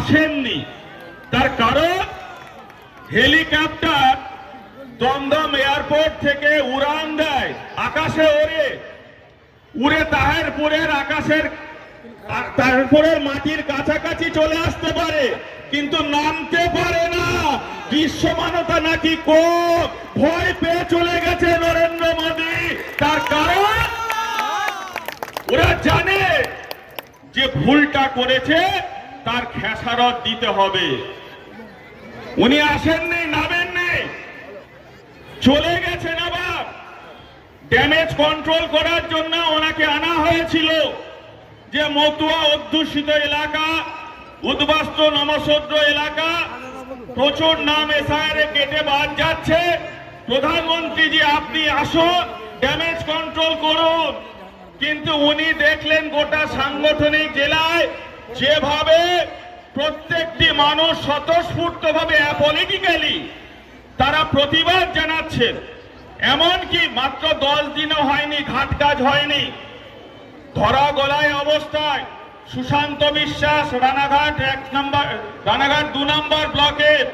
আসেননি। তার কারণ হেলিকপ্টার দমদম এয়ারপোর্ট থেকে উড়ান দেয়, আকাশে উড়ে তাহেরপুরের আকাশের তারপরের মাটির কাছাকাছি চলে আসতে পারে, কিন্তু নামতে পারে না। বিশ্বমানবতা নাকি ভয় পেয়ে চলে গেছে নরেন্দ্র মোদী। তার কারণ ওরা জানে যে ভুলটা করেছে তার খেসারত দিতে হবে। উনি আসেননি, নামেননি, চলে গেছেন। আবার ড্যামেজ কন্ট্রোল করার জন্য ওনাকে আনা হয়েছিল। যে মতুয়া অধ্যুষিত এলাকা, উদ্বাস্তু নমঃশূদ্র এলাকা, প্রচুর নাম এসআইআর কেটে বাদ যাচ্ছে। প্রধানমন্ত্রীজি আপনি আসুন, ড্যামেজ কন্ট্রোল করুন। কিন্তু উনি দেখলেন গোটা সাংগঠনিক জেলায় যেভাবে প্রত্যেকটি মানুষ স্বতঃস্ফূর্তভাবে অ্যাপলিটিক্যালি তারা প্রতিবাদ জানাচ্ছেন, এমনকি মাত্র 10 দিনও হয়নি, ঘাট কাজ হয়নি, ধরা গলায় অবস্থায় সুশান্ত বিশ্বাস রানাঘাট 2 নম্বর ব্লকের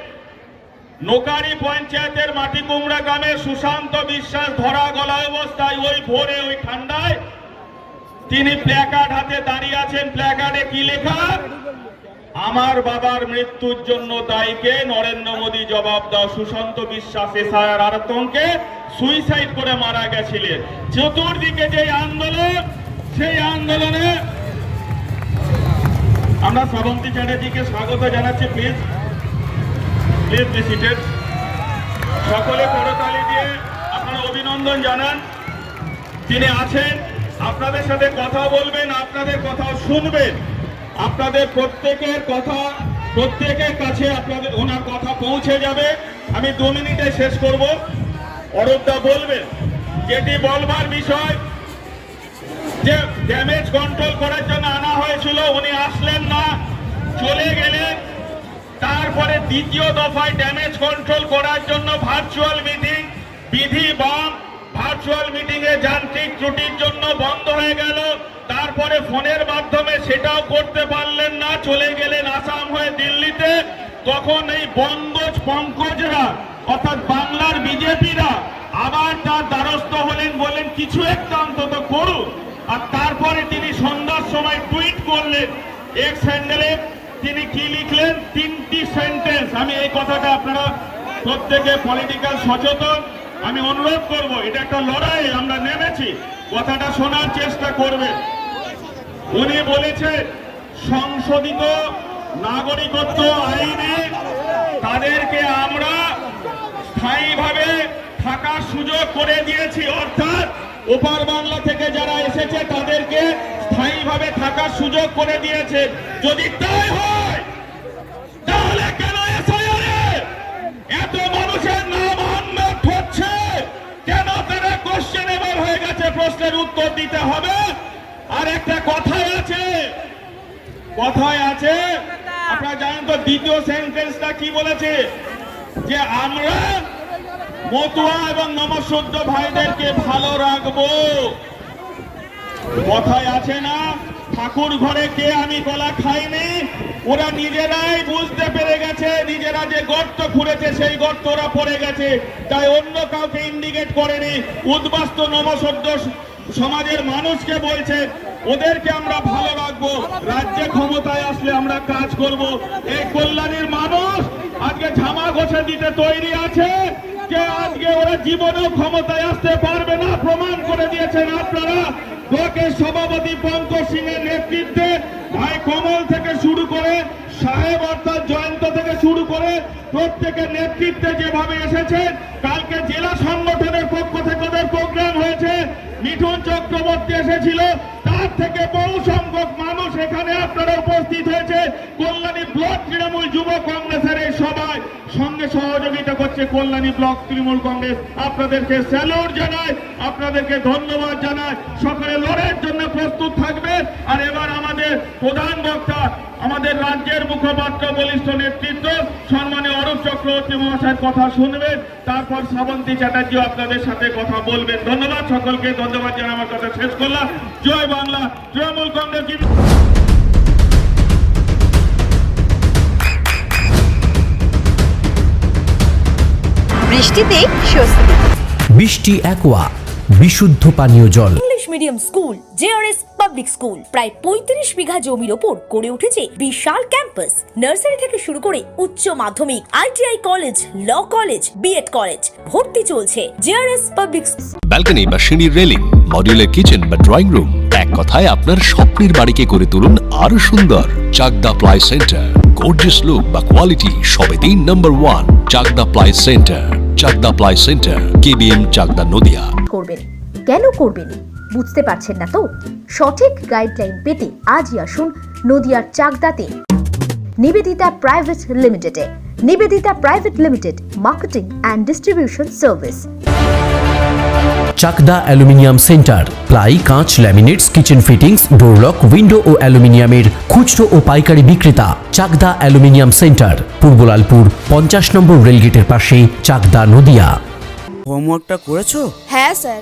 নোকারি পঞ্চায়েতের মাটিকুমড়া গ্রামের সুশান্ত বিশ্বাস ধরা গলায় অবস্থায় ওই ভোরে ওই ঠান্ডায় তিনি প্ল্যাকার্ড হাতে দাঁড়িয়ে আছেন। প্ল্যাকার্ডে কি লেখা? আমার বাবার মৃত্যুর জন্য দায়ীকে নরেন্দ্র মোদী জবাব দাও। সুশান্ত বিশ্বাস এসআইআর আতঙ্কে সুইসাইড করে মারা গেছিলেন। চতুর্দিকে যে আন্দোলন, সেই আন্দোলনে আমরা শ্রাবন্তী চ্যাটার্জিকে স্বাগত জানাচ্ছি। Please please be seated. সকলে করতালি দিয়ে আপনারা অভিনন্দন জানান। তিনি আছেন, আপনাদের সাথে কথা বলবেন, আপনাদের কথা শুনবেন। আপনাদের প্রত্যেকের কাছে আপনাদের ওনার কথা পৌঁছে যাবে। আমি 2 মিনিটে শেষ করব। অরূপদা বলবেন যেটি বলবার বিষয়, যে ড্যামেজ কন্ট্রোল করার জন্য আনা হয়েছিল, উনি আসলেন না, চলে গেলেন। তারপরে দ্বিতীয় দফায় ড্যামেজ কন্ট্রোল করার জন্য ভার্চুয়াল মিটিং, বিধি বাম ভার্চুয়াল মিটিং এ যান্ত্রিক ত্রুটির জন্য বন্ধ হয়ে গেল। তারপরে ফোনের মাধ্যমে সেটাও করতে পারলেন না, চলে গেলেন আসাম হয়ে দিল্লিতে। তখন এই পঙ্কজরা অর্থাৎ বাংলার বিজেপিরা আবার তার দ্বারস্থ হলেন, বললেন কিছু একটা অন্তত করুন। আর তারপরে তিনি সন্ধ্যার সময় টুইট করলেন, এক্স হ্যান্ডেলে তিনি কি লিখলেন, 3টি সেন্টেন্স। আমি এই কথাটা, আপনারা প্রত্যেকে পলিটিক্যাল সচেতন, আমি অনুরোধ করব, এটা একটা লড়াই, আমরা নেমেছি, কথাটা শোনার চেষ্টা করবেন। উনি বলেছেন সংশোধিত নাগরিকত্ব আইনে তাদেরকে আমরা স্থায়ীভাবে থাকার সুযোগ করে দিয়েছি, অর্থাৎ ওপার বাংলা থেকে যারা এসেছে তাদেরকে স্থায়ীভাবে থাকার সুযোগ করে দিয়েছে। যদি তাই হয় তাহলে কেন এসআইআরে এত মানুষের নাম আনমেট হচ্ছে? কেন তারা কোশ্চেনেবল হয়ে গেছে? প্রশ্নের উত্তর দিতে হবে। আর একটা কথাই আছে, আপনারা জানেন তো দ্বিতীয় সেন্টেন্সটা কি বলেছে, যে আমরা মতুয়া এবং নমঃশূদ্র ভাইদেরকে ভালো রাখবো। কথায় আছে না, ঠাকুর ঘরে কে আমি কলা খাইনি। ওরা নিজেরাই বুঝতে পেরে গেছে, নিজেরা যে গর্ত খুঁড়েছে সেই গর্ত ওরা পড়ে গেছে, তাই অন্য কাউকে ইন্ডিকেট করেনি। উদ্বাস্তু নমঃশূদ্র সমাজের মানুষকে বলছে ওদেরকে আমরা ভালো রাখবো, রাজ্যে ক্ষমতায় আসলে আমরা কাজ করব। এই কল্যাণীর মানুষ আজকে ঝামা ঘষে দিতে তৈরি আছে, যে আজকে ওরা জীবনেও ক্ষমতায় আসতে পারবে না, প্রমাণ করে দিয়েছেন আপনারা। ব্লকের সভাপতি পঙ্কজ সিং এর নেতৃত্বে ভাই কমল থেকে শুরু করে সাহেব অর্থাৎ জয়ন্ত থেকে শুরু করে প্রত্যেকের নেতৃত্বে যেভাবে এসেছে। কালকে জেলা সংগঠনের পক্ষ থেকে ওদের প্রোগ্রাম হয়েছে, মিঠুন চক্রবর্তী এসেছিল, তার থেকে বহু সংখ্যক মানুষ এখানে আপনারা উপস্থিত হয়েছে। কল্যাণী ব্লক তৃণমূল যুব কংগ্রেসের এই সভায় সঙ্গে সহযোগিতা করছে কল্যাণী ব্লক তৃণমূল কংগ্রেস। আপনাদেরকে স্যালুট জানাই, আপনাদেরকে ধন্যবাদ জানাই। সকলে লড়াইয়ের জন্য প্রস্তুত থাকবেন। আর এবার আমাদের প্রধান বক্তা, আমাদের রাজ্যের মুখপাত্র বলিষ্ঠ নেতৃত্ব সম্মানীয় অরূপ চক্রবর্তী মহাশয়ের কথা শুনবেন, তারপর শ্রাবন্তী চ্যাটার্জি আপনাদের সাথে কথা বলবেন। ধন্যবাদ সকলকে, ধন্যবাদ জানাই। আমার কথা শেষ করলাম। জয় বাংলা, তৃণমূল কংগ্রেস। বৃষ্টিতে স্বস্তি। বৃষ্টি অ্যাকোয়া বিশুদ্ধ পানীয় জল। English medium school JRS public school প্রায় 35 বিঘা জমির ওপর গড়ে উঠেছে বিশাল ক্যাম্পাস। নার্সারি থেকে শুরু করে উচ্চ মাধ্যমিক, ITI college, law college, BEd college ভর্তি চলছে জেআরএস পাবলিক। ব্যালকনি বা সিঁড়ির রেলিং, মডিউলার কিচেন বা ড্রয়িং রুম, এক কথায় আপনার স্বপ্নের বাড়িকে করে তুলুন আরো সুন্দর। Chakdaha ply centre, gorgeous look বা কোয়ালিটি সবে 3 number 1 Chakdaha ply centre. Chakdaha ply centre, KBM, Chakdaha, Nadia. করবেন কেন করবেন বুঝতে পারছেন না তো? সঠিক গাইডলাইন পেতে আজই আসুন নদিয়ার চাকদাতে নিবেদিতা প্রাইভেট লিমিটেডে। Nivedita private limited, marketing and distribution service. Chakdaha aluminium centre, ply, কাঁচ, laminates, kitchen fittings, door lock, window ও অ্যালুমিনিয়ামের খুচরো ও পাইকারি বিক্রেতা। Chakdaha aluminium centre, Purbalalpur 50 number রেলগেটের পাশে, চাকদা, নদিয়া। হোমওয়ার্কটা করেছো? হ্যাঁ স্যার।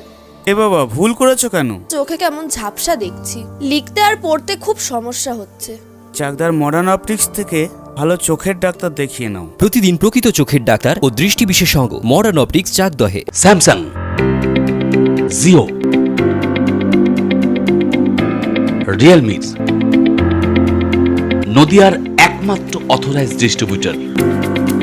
এ বাবা, ভুল করেছো কেন? চোখে কেমন ঝাপসা দেখছি, লিখতে আর পড়তে খুব সমস্যা হচ্ছে। চাকদার মডার্ন অপটিক্স থেকে ভালো চোখের ডাক্তার দেখিয়ে নাও। প্রতিদিন প্রকৃত চোখের ডাক্তার ও দৃষ্টি বিশেষজ্ঞ মডার্ন অপটিক্স, চাকদহে। স্যামসাং, জিও, রিয়েলমি, নদিয়ার একমাত্র অথরাইজড ডিস্ট্রিবিউটর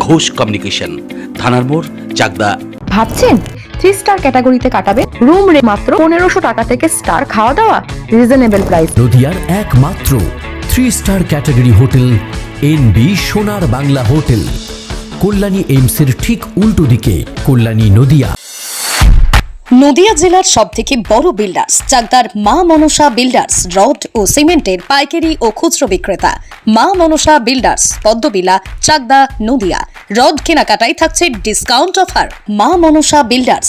ঘোষ কমিউনিকেশন, থানার মোড়, চাকদা। ভাবছেন 3 স্টার ক্যাটাগরিতে কাটাবেন? রুম রে মাত্র 1500 টাকা থেকে স্টার, খাওয়া দাওয়া রিজনেবল প্রাইস। নদিয়ার একমাত্র 3 স্টার ক্যাটাগরি হোটেল এনবি সোনার বাংলা হোটেল, কল্যাণী এইমসের ঠিক উল্টো দিকে, কল্যাণী, নদিয়া। নদিয়া জেলার সবথেকে বড় বিল্ডার্স চাকদার মা মনসা বিল্ডার্স, রড ও সিমেন্টের পাইকারি ও খুচরো বিক্রেতা। মা মনসা বিল্ডার্স, পদ্মবিলা, চাকদা, নদিয়া। রড কেনাকাটায় থাকছে ডিসকাউন্ট অফার। মা মনসা বিল্ডার্স,